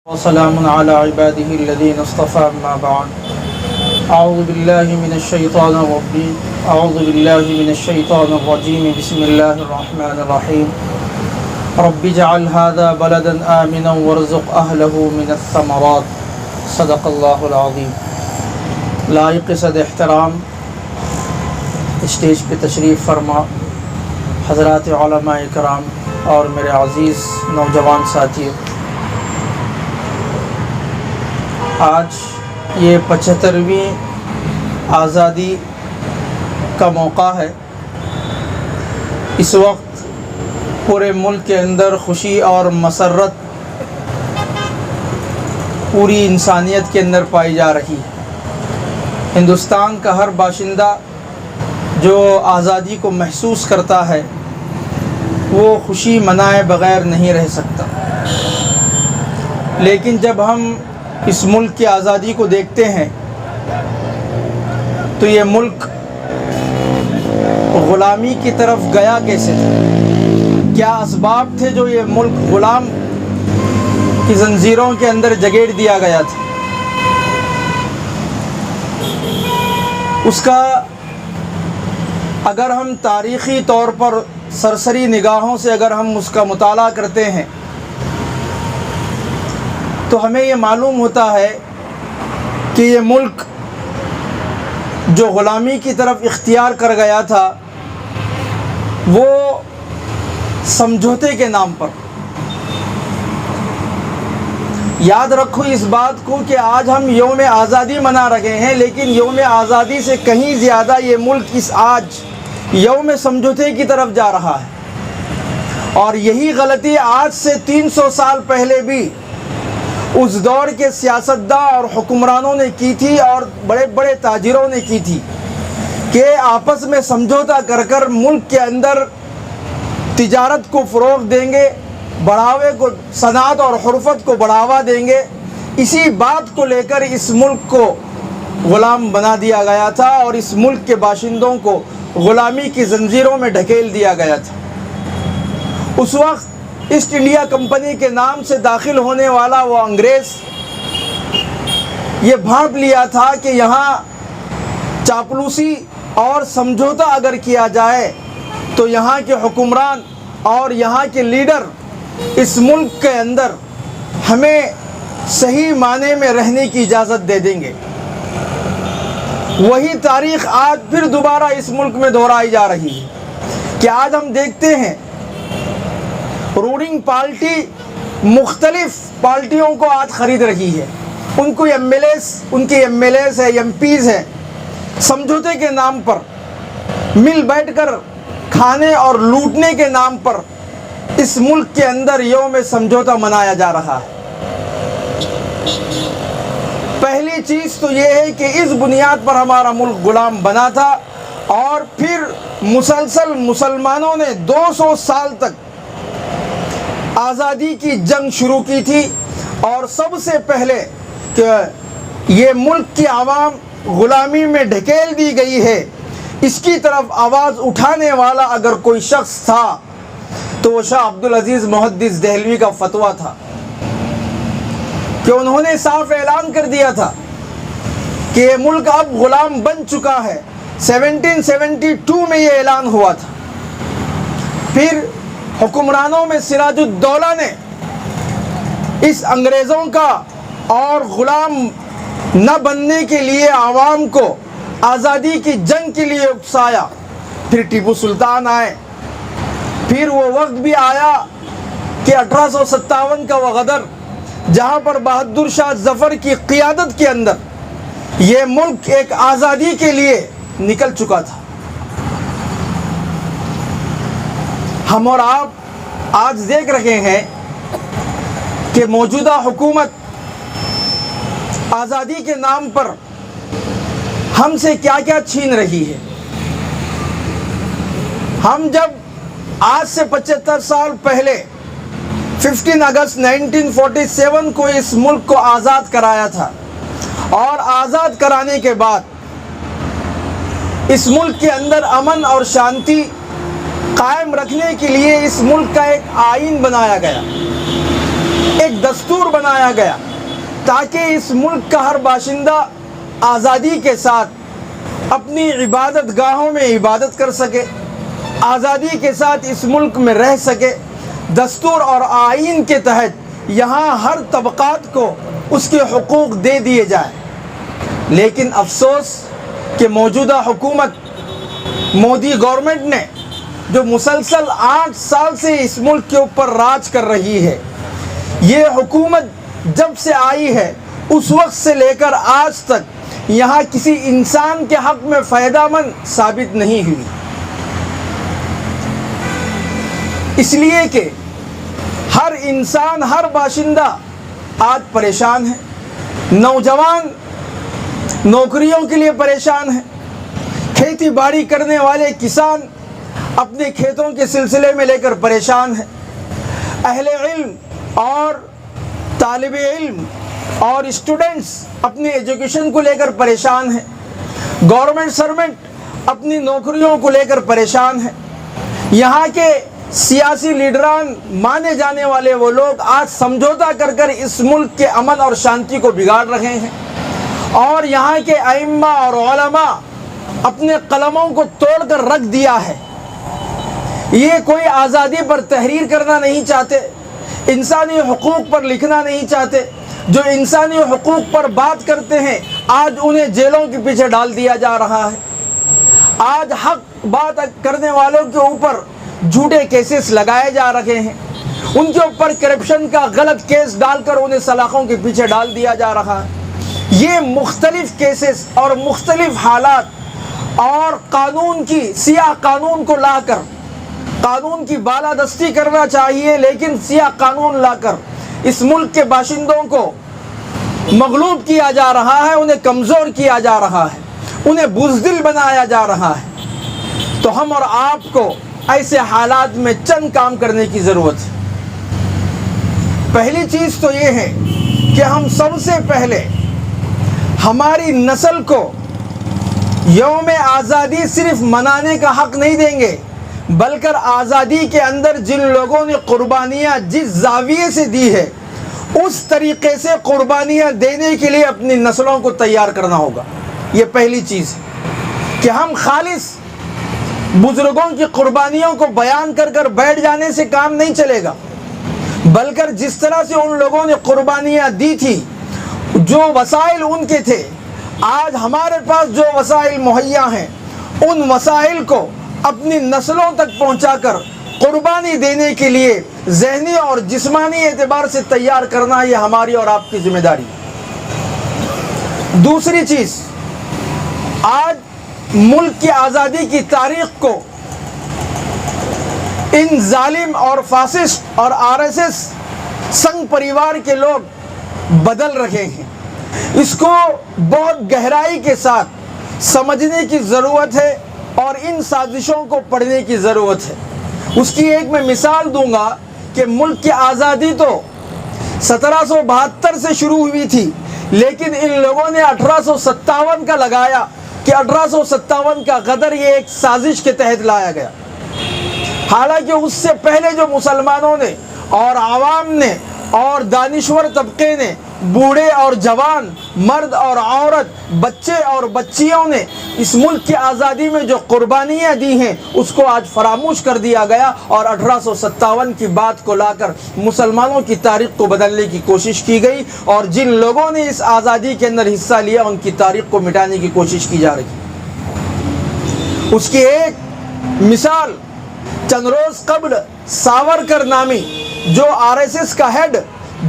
وسلام على عباده الذين اصطفى أما بعد أعوذ بالله من الشيطان الرجيم بسم الله الرحمن الرحيم رب اجعل هذا بلدا آمنا وارزق أهله من الثمرات صدق الله العظيم. لائق صد احترام اسٹیج پہ تشریف فرما حضرات علماء کرام اور میرے عزیز نوجوان ساتھیوں، آج یہ 75ویں آزادی کا موقع ہے۔ اس وقت پورے ملک کے اندر خوشی اور مسرت پوری انسانیت کے اندر پائی جا رہی ہے۔ ہندوستان کا ہر باشندہ جو آزادی کو محسوس کرتا ہے وہ خوشی منائے بغیر نہیں رہ سکتا، لیکن جب ہم اس ملک کی آزادی کو دیکھتے ہیں تو یہ ملک غلامی کی طرف گیا کیسے تھا؟ کیا اسباب تھے جو یہ ملک غلام کی زنجیروں کے اندر جگیڑ دیا گیا تھا؟ اس کا اگر ہم تاریخی طور پر سرسری نگاہوں سے اگر ہم اس کا مطالعہ کرتے ہیں تو ہمیں یہ معلوم ہوتا ہے کہ یہ ملک جو غلامی کی طرف اختیار کر گیا تھا وہ سمجھوتے کے نام پر۔ یاد رکھو اس بات کو کہ آج ہم یوم آزادی منا رہے ہیں، لیکن یوم آزادی سے کہیں زیادہ یہ ملک آج یوم سمجھوتے کی طرف جا رہا ہے۔ اور یہی غلطی آج سے 300 سال پہلے بھی اس دور کے سیاستداں اور حکمرانوں نے کی تھی اور بڑے بڑے تاجروں نے کی تھی کہ آپس میں سمجھوتا کر کر ملک کے اندر تجارت کو فروغ دیں گے، بڑھاوے کو، صنعت اور حرفت کو بڑھاوا دیں گے۔ اسی بات کو لے کر اس ملک کو غلام بنا دیا گیا تھا اور اس ملک کے باشندوں کو غلامی کی زنجیروں میں ڈھکیل دیا گیا تھا۔ اس وقت ایسٹ انڈیا کمپنی کے نام سے داخل ہونے والا وہ انگریز یہ بھانپ لیا تھا کہ یہاں چاپلوسی اور سمجھوتا اگر کیا جائے تو یہاں کے حکمران اور یہاں کے لیڈر اس ملک کے اندر ہمیں صحیح معنی میں رہنے کی اجازت دے دیں گے۔ وہی تاریخ آج پھر دوبارہ اس ملک میں دہرائی جا رہی ہے کہ آج ہم دیکھتے ہیں رولنگ پارٹی مختلف پارٹیوں کو آج خرید رہی ہے، ان کو ایم ایل ایز ہے، ایم پیز ہیں، سمجھوتے کے نام پر مل بیٹھ کر کھانے اور لوٹنے کے نام پر اس ملک کے اندر یوم سمجھوتا منایا جا رہا ہے۔ پہلی چیز تو یہ ہے کہ اس بنیاد پر ہمارا ملک غلام بنا تھا اور پھر مسلسل مسلمانوں نے 200 سال تک آزادی کی جنگ شروع کی تھی، اور سب سے پہلے کہ یہ ملک کی عوام غلامی میں ڈھکیل دی گئی ہے اس کی طرف آواز اٹھانے والا اگر کوئی شخص تھا تو وہ شاہ عبدالعزیز محدث دہلوی کا فتویٰ تھا کہ انہوں نے صاف اعلان کر دیا تھا کہ یہ ملک اب غلام بن چکا ہے۔ 1772 میں یہ اعلان ہوا تھا۔ پھر حکمرانوں میں سراج الدولہ نے اس انگریزوں کا اور غلام نہ بننے کے لیے عوام کو آزادی کی جنگ کے لیے اکسایا۔ پھر ٹیپو سلطان آئے، پھر وہ وقت بھی آیا کہ 1857 کا وہ غدر جہاں پر بہادر شاہ ظفر کی قیادت کے اندر یہ ملک ایک آزادی کے لیے نکل چکا تھا۔ ہم اور آپ آج دیکھ رہے ہیں کہ موجودہ حکومت آزادی کے نام پر ہم سے کیا کیا چھین رہی ہے۔ ہم جب آج سے 75 سال پہلے 15 اگست 1947 کو اس ملک کو آزاد کرایا تھا، اور آزاد کرانے کے بعد اس ملک کے اندر امن اور شانتی قائم رکھنے کے لیے اس ملک کا ایک آئین بنایا گیا، ایک دستور بنایا گیا تاکہ اس ملک کا ہر باشندہ آزادی کے ساتھ اپنی عبادت گاہوں میں عبادت کر سکے، آزادی کے ساتھ اس ملک میں رہ سکے۔ دستور اور آئین کے تحت یہاں ہر طبقات کو اس کے حقوق دے دیے جائیں، لیکن افسوس کہ موجودہ حکومت مودی گورنمنٹ نے جو مسلسل 8 سال سے اس ملک کے اوپر راج کر رہی ہے، یہ حکومت جب سے آئی ہے اس وقت سے لے کر آج تک یہاں کسی انسان کے حق میں فائدہ مند ثابت نہیں ہوئی، اس لیے کہ ہر انسان، ہر باشندہ آج پریشان ہے۔ نوجوان نوکریوں کے لیے پریشان ہیں، کھیتی باڑی کرنے والے کسان اپنے کھیتوں کے سلسلے میں لے کر پریشان ہیں، اہل علم اور طالب علم اور اسٹوڈنٹس اپنی ایجوکیشن کو لے کر پریشان ہیں، گورنمنٹ سرونٹ اپنی نوکریوں کو لے کر پریشان ہیں۔ یہاں کے سیاسی لیڈران مانے جانے والے وہ لوگ آج سمجھوتا کر کر اس ملک کے امن اور شانتی کو بگاڑ رہے ہیں، اور یہاں کے ائمہ اور علماء اپنے قلموں کو توڑ کر رکھ دیا ہے۔ یہ کوئی آزادی پر تحریر کرنا نہیں چاہتے، انسانی حقوق پر لکھنا نہیں چاہتے، جو انسانی حقوق پر بات کرتے ہیں آج انہیں جیلوں کے پیچھے ڈال دیا جا رہا ہے۔ آج حق بات کرنے والوں کے اوپر جھوٹے کیسز لگائے جا رہے ہیں، ان کے اوپر کرپشن کا غلط کیس ڈال کر انہیں سلاخوں کے پیچھے ڈال دیا جا رہا ہے۔ یہ مختلف کیسز اور مختلف حالات اور قانون کی سیاہ قانون کو لا کر قانون کی بالادستی کرنا چاہیے، لیکن سیاہ قانون لا کر اس ملک کے باشندوں کو مغلوب کیا جا رہا ہے، انہیں کمزور کیا جا رہا ہے، انہیں بزدل بنایا جا رہا ہے۔ تو ہم اور آپ کو ایسے حالات میں چند کام کرنے کی ضرورت ہے۔ پہلی چیز تو یہ ہے کہ ہم سب سے پہلے ہماری نسل کو یوم آزادی صرف منانے کا حق نہیں دیں گے، بلکہ آزادی کے اندر جن لوگوں نے قربانیاں جس زاویے سے دی ہے اس طریقے سے قربانیاں دینے کے لیے اپنی نسلوں کو تیار کرنا ہوگا۔ یہ پہلی چیز ہے کہ ہم خالص بزرگوں کی قربانیوں کو بیان کر کر بیٹھ جانے سے کام نہیں چلے گا، بلکہ جس طرح سے ان لوگوں نے قربانیاں دی تھی، جو وسائل ان کے تھے، آج ہمارے پاس جو وسائل مہیا ہیں ان وسائل کو اپنی نسلوں تک پہنچا کر قربانی دینے کے لیے ذہنی اور جسمانی اعتبار سے تیار کرنا، یہ ہماری اور آپ کی ذمہ داری ہے۔ دوسری چیز، آج ملک کی آزادی کی تاریخ کو ان ظالم اور فاسسٹ اور RSS سنگ پریوار کے لوگ بدل رہے ہیں۔ اس کو بہت گہرائی کے ساتھ سمجھنے کی ضرورت ہے اور ان سازشوں کو پڑھنے کی ضرورت ہے۔ اس کی ایک میں مثال دوں گا کہ ملک کی آزادی تو 1772 سے شروع ہوئی تھی، لیکن ان لوگوں نے 1857 کا لگایا کہ 1857 کا غدر یہ ایک سازش کے تحت لایا گیا، حالانکہ اس سے پہلے جو مسلمانوں نے اور عوام نے اور دانشور طبقے نے، بوڑھے اور جوان، مرد اور عورت، بچے اور بچیوں نے اس ملک کی آزادی میں جو قربانیاں دی ہیں اس کو آج فراموش کر دیا گیا، اور 1857 کی بات کو لا کر مسلمانوں کی تاریخ کو بدلنے کی کوشش کی گئی، اور جن لوگوں نے اس آزادی کے اندر حصہ لیا ان کی تاریخ کو مٹانے کی کوشش کی جا رہی ہے۔ اس کی ایک مثال چند روز قبل ساورکر نامی جو RSS کا ہیڈ،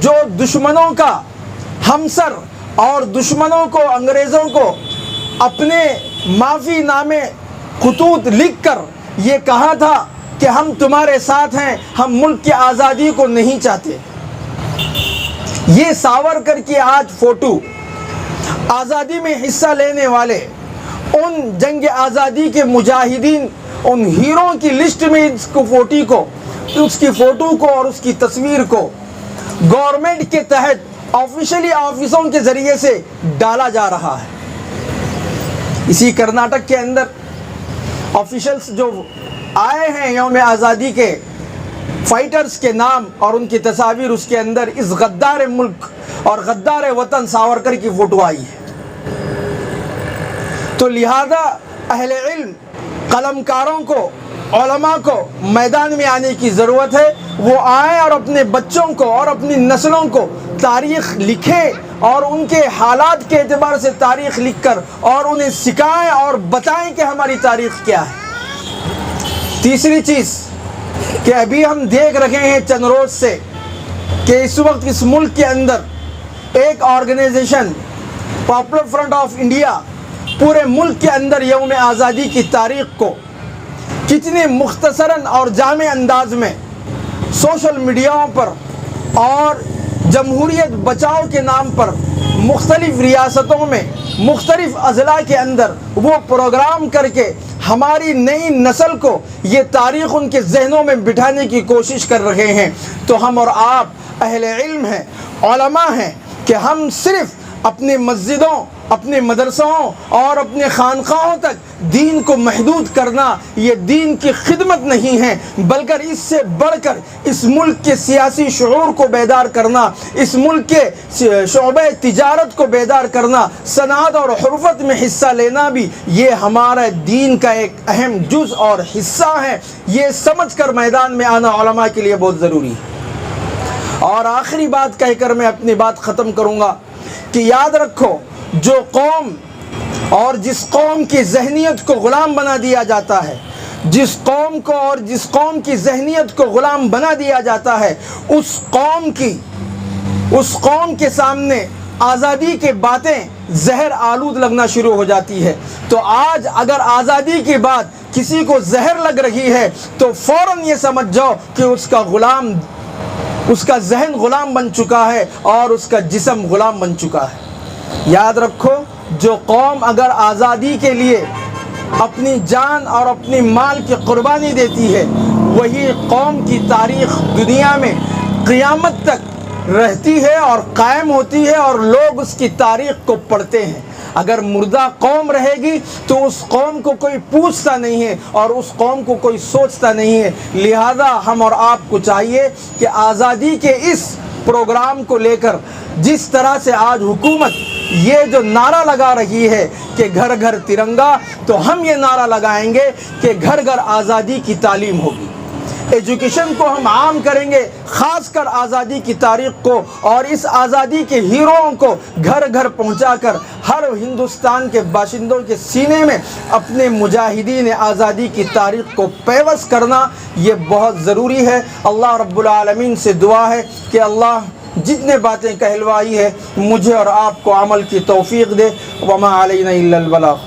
جو دشمنوں کا ہمسر اور دشمنوں کو، انگریزوں کو اپنے معافی نامے خطوط لکھ کر یہ کہا تھا کہ ہم تمہارے ساتھ ہیں، ہم ملک کی آزادی کو نہیں چاہتے۔ یہ ساورکر کی آج فوٹو آزادی میں حصہ لینے والے ان جنگ آزادی کے مجاہدین، ان ہیروں کی لسٹ میں اس کی فوٹو کو اور اس کی تصویر کو گورنمنٹ کے تحت آفیشلی آفیسوں کے ذریعے سے ڈالا جا رہا ہے۔ اسی کرناٹک کے اندر آفیشلز جو آئے ہیں یوم آزادی کے فائٹرز کے نام اور ان کی تصاویر اس کے اندر اس غدار ملک اور غدار وطن ساورکر کی فوٹو آئی ہے۔ تو لہذا اہل علم، قلمکاروں کو، علماء کو میدان میں آنے کی ضرورت ہے۔ وہ آئیں اور اپنے بچوں کو اور اپنی نسلوں کو تاریخ لکھیں اور ان کے حالات کے اعتبار سے تاریخ لکھ کر اور انہیں سکھائیں اور بتائیں کہ ہماری تاریخ کیا ہے۔ تیسری چیز کہ ابھی ہم دیکھ رہے ہیں چند روز سے کہ اس وقت اس ملک کے اندر ایک organisation Popular Front of India پورے ملک کے اندر یوم آزادی کی تاریخ کو کتنے مختصراً اور جامع انداز میں سوشل میڈیاؤں پر اور جمہوریت بچاؤ کے نام پر مختلف ریاستوں میں مختلف اضلاع کے اندر وہ پروگرام کر کے ہماری نئی نسل کو یہ تاریخ ان کے ذہنوں میں بٹھانے کی کوشش کر رہے ہیں۔ تو ہم اور آپ اہل علم ہیں، علماء ہیں کہ ہم صرف اپنے مسجدوں، اپنے مدرسوں اور اپنے خانقاہوں تک دین کو محدود کرنا یہ دین کی خدمت نہیں ہے، بلکہ اس سے بڑھ کر اس ملک کے سیاسی شعور کو بیدار کرنا، اس ملک کے شعبہ تجارت کو بیدار کرنا، صنعت اور حرفت میں حصہ لینا بھی یہ ہمارے دین کا ایک اہم جز اور حصہ ہے۔ یہ سمجھ کر میدان میں آنا علماء کے لیے بہت ضروری ہے۔ اور آخری بات کہہ کر میں اپنی بات ختم کروں گا کہ یاد رکھو، جو قوم اور جس قوم کی ذہنیت کو غلام بنا دیا جاتا ہے، جس قوم کو اور جس قوم کی ذہنیت کو غلام بنا دیا جاتا ہے، اس قوم کے سامنے آزادی کی باتیں زہر آلود لگنا شروع ہو جاتی ہے۔ تو آج اگر آزادی کی بات کسی کو زہر لگ رہی ہے تو فوراً یہ سمجھ جاؤ کہ اس کا ذہن غلام بن چکا ہے اور اس کا جسم غلام بن چکا ہے۔ یاد رکھو، جو قوم اگر آزادی کے لیے اپنی جان اور اپنی مال کی قربانی دیتی ہے، وہی قوم کی تاریخ دنیا میں قیامت تک رہتی ہے اور قائم ہوتی ہے اور لوگ اس کی تاریخ کو پڑھتے ہیں۔ اگر مردہ قوم رہے گی تو اس قوم کو کوئی پوچھتا نہیں ہے اور اس قوم کو کوئی سوچتا نہیں ہے۔ لہذا ہم اور آپ کو چاہیے کہ آزادی کے اس پروگرام کو لے کر جس طرح سے آج حکومت یہ جو نعرہ لگا رہی ہے کہ گھر گھر ترنگا، تو ہم یہ نعرہ لگائیں گے کہ گھر گھر آزادی کی تعلیم ہوگی۔ ایجوکیشن کو ہم عام کریں گے، خاص کر آزادی کی تاریخ کو اور اس آزادی کے ہیروؤں کو گھر گھر پہنچا کر ہر ہندوستان کے باشندوں کے سینے میں اپنے مجاہدین آزادی کی تاریخ کو پیوست کرنا یہ بہت ضروری ہے۔ اللہ رب العالمین سے دعا ہے کہ اللہ جتنے باتیں کہلوائی ہے مجھے اور آپ کو عمل کی توفیق دے۔ وما علینا الا البلاغ۔